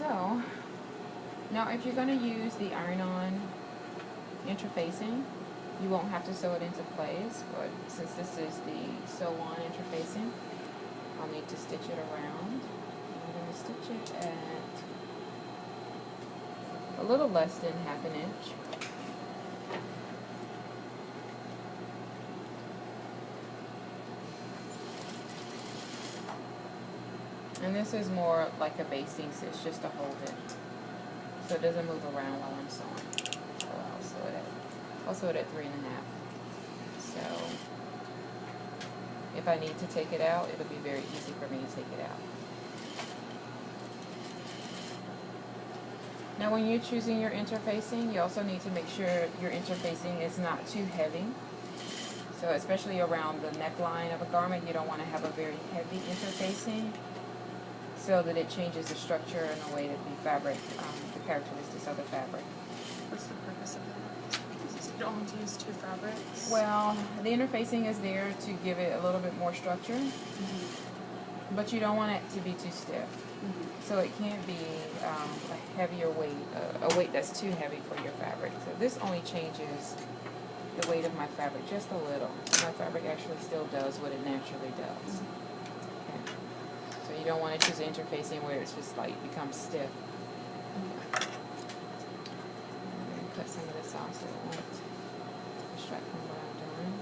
So, now if you're going to use the iron-on interfacing, you won't have to sew it into place, but since this is the sew-on interfacing, I'll need to stitch it around. I'm going to stitch it at a little less than ½ inch. And this is more like a basting stitch, just to hold it, so it doesn't move around while I'm sewing. So I'll sew it at 3½. So if I need to take it out, it'll be very easy for me to take it out. Now when you're choosing your interfacing, you also need to make sure your interfacing is not too heavy. So especially around the neckline of a garment, you don't want to have a very heavy interfacing, so that it changes the structure and the way that the fabric, the characteristics of the fabric. What's the purpose of that? You don't want to use two fabrics? Well, the interfacing is there to give it a little bit more structure, but you don't want it to be too stiff. So it can't be a heavier weight, a weight that's too heavy for your fabric. So this only changes the weight of my fabric just a little. My fabric actually still does what it naturally does. Okay. So you don't want to choose interfacing where it's just like becomes stiff. I'm going to cut some of this off so it won't distract from what I'm doing.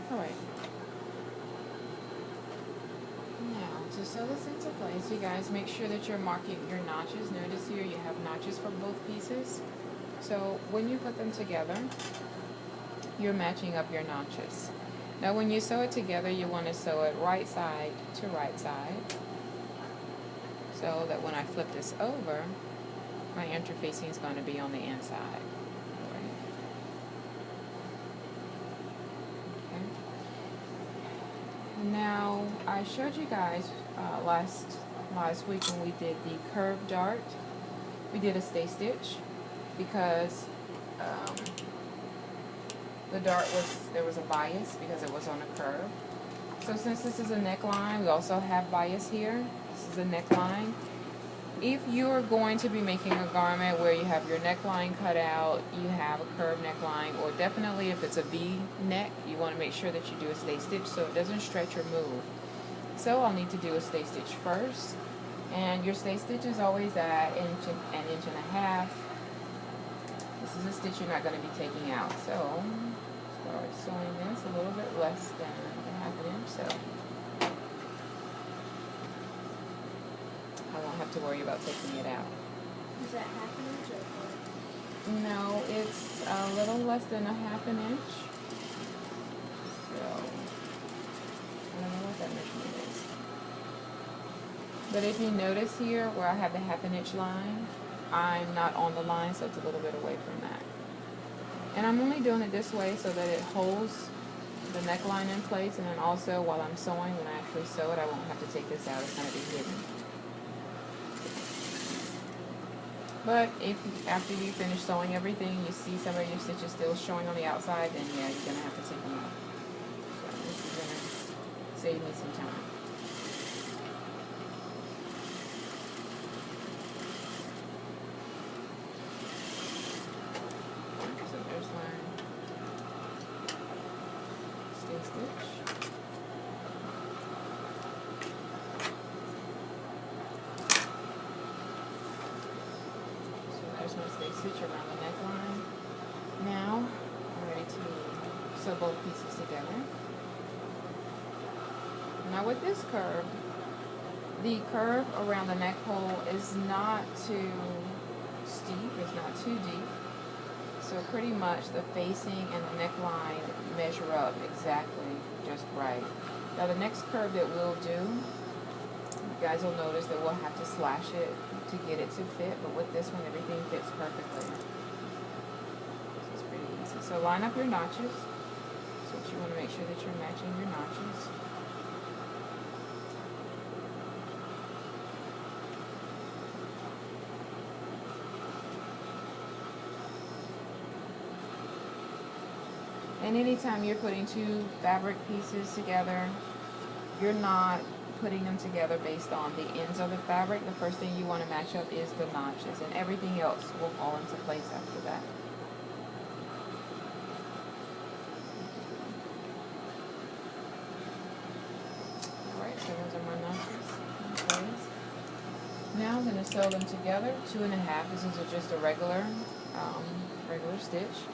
Alright. Now, to sew this into place, you guys make sure that you're marking your notches. Notice here you have notches for both pieces. So when you put them together, you're matching up your notches. Now when you sew it together, you want to sew it right side to right side, so that when I flip this over, my interfacing is going to be on the inside. Now, I showed you guys last week when we did the curved dart, we did a stay stitch because the dart there was a bias because it was on a curve. So since this is a neckline, we also have bias here. This is a neckline. If you are going to be making a garment where you have your neckline cut out, you have a curved neckline, or definitely if it's a V neck, you want to make sure that you do a stay stitch so it doesn't stretch or move. So I'll need to do a stay stitch first, and your stay stitch is always at an inch and a half. This is a stitch you're not going to be taking out. So start sewing this a little bit less than ½ inch. So I won't have to worry about taking it out. Is that ½ inch or what? No, it's a little less than ½ inch. So I don't know what that measurement is. But if you notice here where I have the ½ inch line, I'm not on the line, so it's a little bit away from that. And I'm only doing it this way so that it holds the neckline in place, and then also while I'm sewing, when I actually sew it, I won't have to take this out. It's going to be hidden. But if after you finish sewing everything, you see some of your stitches still showing on the outside, then yeah, you're going to have to take them out. So this is going to save me some time. So there's my stay stitch. Stay stitch around the neckline. Now I'm ready to sew both pieces together. Now with this curve, The curve around the neck hole is not too steep, it's not too deep. So pretty much the facing and the neckline measure up exactly just right. Now the next curve that we'll do, you guys will notice that we'll have to slash it to get it to fit, but with this one everything fits perfectly. It's pretty easy. So line up your notches. So you want to make sure that you're matching your notches. And anytime you're putting two fabric pieces together, you're not putting them together based on the ends of the fabric. The first thing you want to match up is the notches, and everything else will fall into place after that. Alright, so those are my notches in place. Now I'm going to sew them together, 2.5. This is just a regular stitch.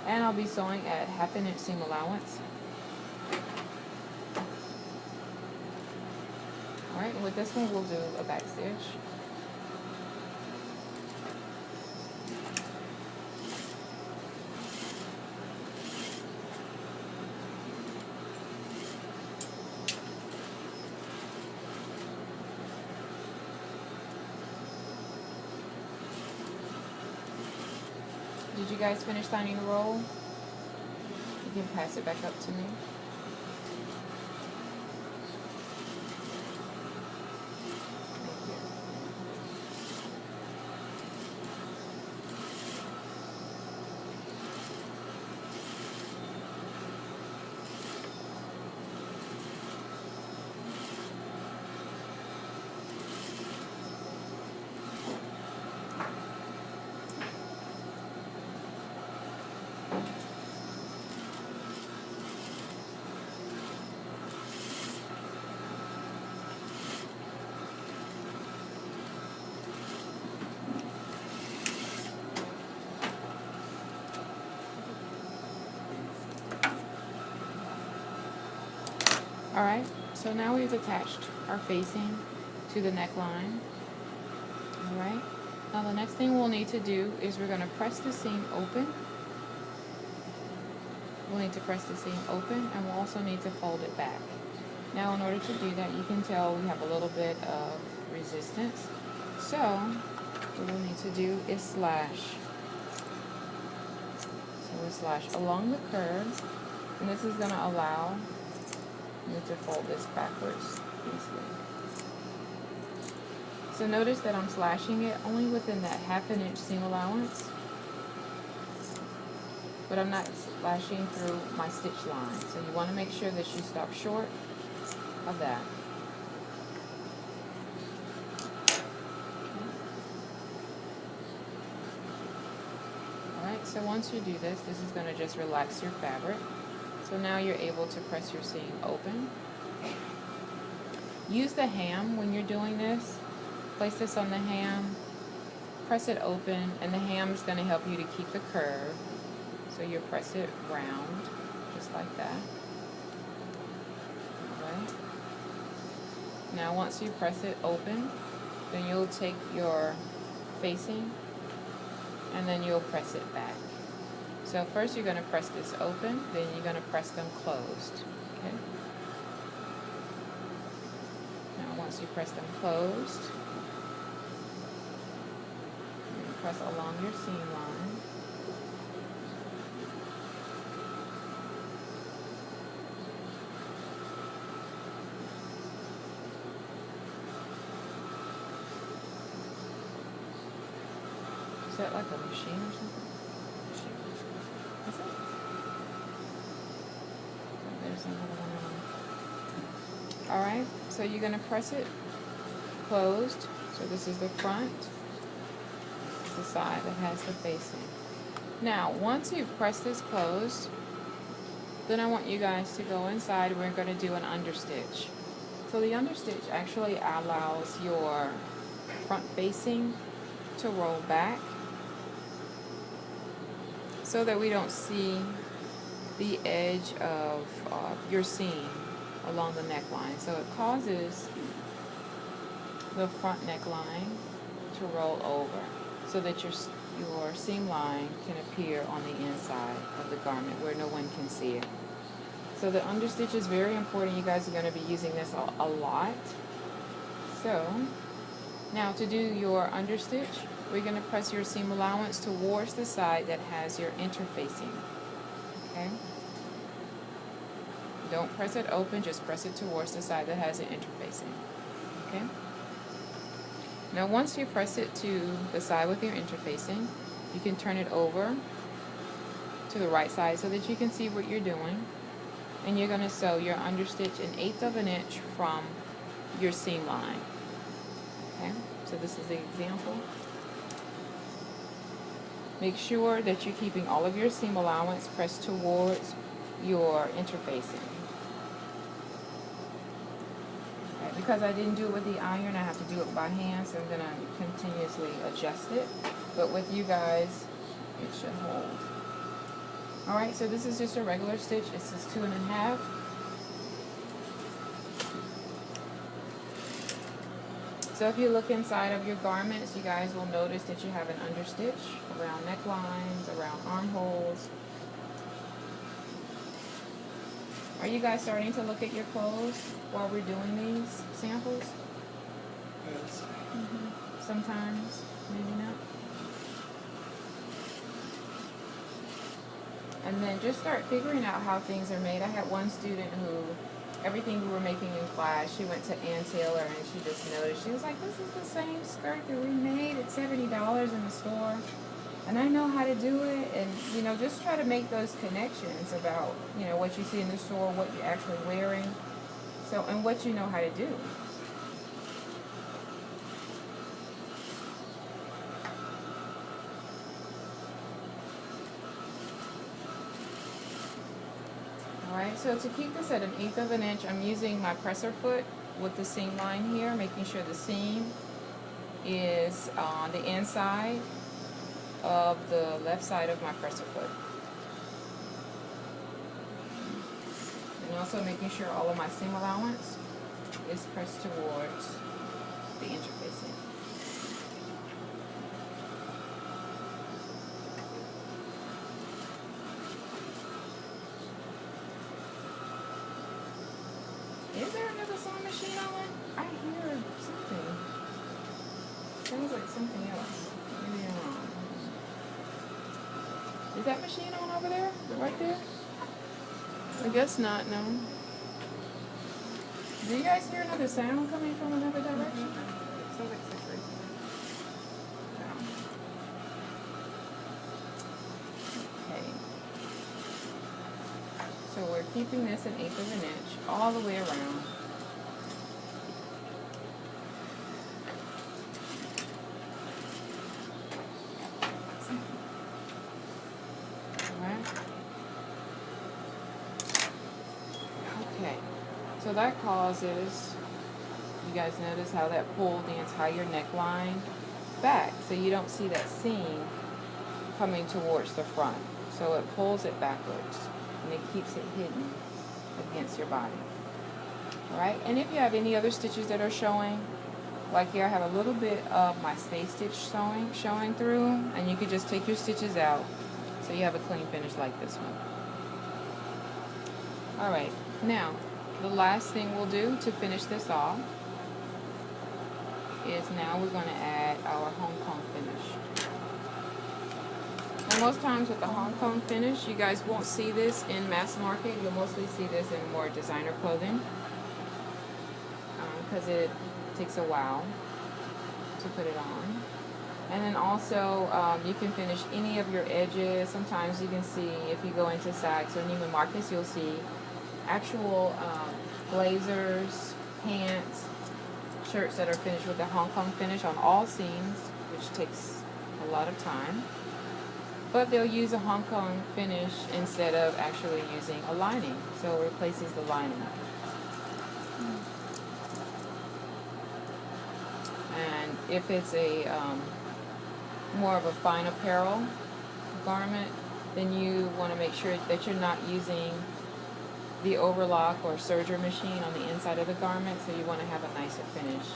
And I'll be sewing at 1/2 inch seam allowance. Alright, and with this one we'll do a back stitch. Did you guys finish signing the roll? You can pass it back up to me. Thank you. Alright, so now we've attached our facing to the neckline. Alright, now the next thing we'll need to do is we're going to press the seam open. We'll need to press the seam open, and we'll also need to fold it back. Now in order to do that, you can tell we have a little bit of resistance. So what we'll need to do is slash. So we'll slash along the curve, and this is going to allow you to fold this backwards easily. So notice that I'm slashing it only within that 1/2 inch seam allowance, but I'm not slashing through my stitch line. So you want to make sure that you stop short of that. Alright, so once you do this, this is going to just relax your fabric. So now you're able to press your seam open. Use the ham when you're doing this. Place this on the ham, press it open, and the ham is going to help you to keep the curve. So you press it round, just like that. Alright. Now once you press it open, then you'll take your facing and then you'll press it back. So first you're going to press this open, then you're going to press them closed. Okay. Now once you press them closed, you're going to press along your seam line. Is that like a machine or something? Is it? Oh, there's another one on. Alright, so you're going to press it closed. So this is the front. It's the side that has the facing. Now, once you've pressed this closed, then I want you guys to go inside. We're going to do an understitch. So the understitch actually allows your front facing to roll back, so that we don't see the edge of your seam along the neckline. So it causes the front neckline to roll over so that your seam line can appear on the inside of the garment where no one can see it. So the understitch is very important. You guys are going to be using this a lot. So now to do your understitch, we're going to press your seam allowance towards the side that has your interfacing. Okay? Don't press it open, just press it towards the side that has it interfacing. Okay? Now once you press it to the side with your interfacing, you can turn it over to the right side so that you can see what you're doing. And you're going to sew your understitch 1/8 of an inch from your seam line. Okay? So this is the example. Make sure that you're keeping all of your seam allowance pressed towards your interfacing. Okay, because I didn't do it with the iron, I have to do it by hand, so I'm going to continuously adjust it. But with you guys, it should hold. Alright, so this is just a regular stitch. This is 2 1/2. So if you look inside of your garments, you guys will notice that you have an understitch around necklines, around armholes. Are you guys starting to look at your clothes while we're doing these samples? Yes. Sometimes, maybe not. And then just start figuring out how things are made. I had one student who, everything we were making in class, she went to Ann Taylor and she just noticed, she was like, this is the same skirt that we made at $70 in the store. And I know how to do it. And, you know, just try to make those connections about, you know, what you see in the store, what you're actually wearing, so, and what you know how to do. Alright, so to keep this at 1/8 of an inch, I'm using my presser foot with the seam line here, making sure the seam is on the inside of the left side of my presser foot. And also making sure all of my seam allowance is pressed towards the interfacing. Is there another sewing machine on? I hear something. Sounds like something else. Maybe I'm wrong. Is that machine on over there? Right there? I guess not, no. Do you guys hear another sound coming from another direction? Sounds like sexy. Okay. So we're keeping this 1/8 of an inch all the way around. Okay, so that causes, you guys notice how that pulled the entire neckline back, so you don't see that seam coming towards the front. So it pulls it backwards and it keeps it hidden against your body. Alright, and if you have any other stitches that are showing, like here I have a little bit of my stay stitch showing through, and you could just take your stitches out so you have a clean finish like this one. Alright, now the last thing we'll do to finish this off is now we're going to add our Hong Kong finish. And most times with the Hong Kong finish, you guys won't see this in mass market. You'll mostly see this in more designer clothing because it takes a while to put it on. And then also you can finish any of your edges. Sometimes you can see, if you go into Saks or Neiman Marcus, you'll see actual blazers, pants, shirts that are finished with the Hong Kong finish on all seams, which takes a lot of time. But they'll use a Hong Kong finish instead of actually using a lining, so it replaces the lining. And if it's a more of a fine apparel garment, then you want to make sure that you're not using the overlock or serger machine on the inside of the garment, so you want to have a nicer finish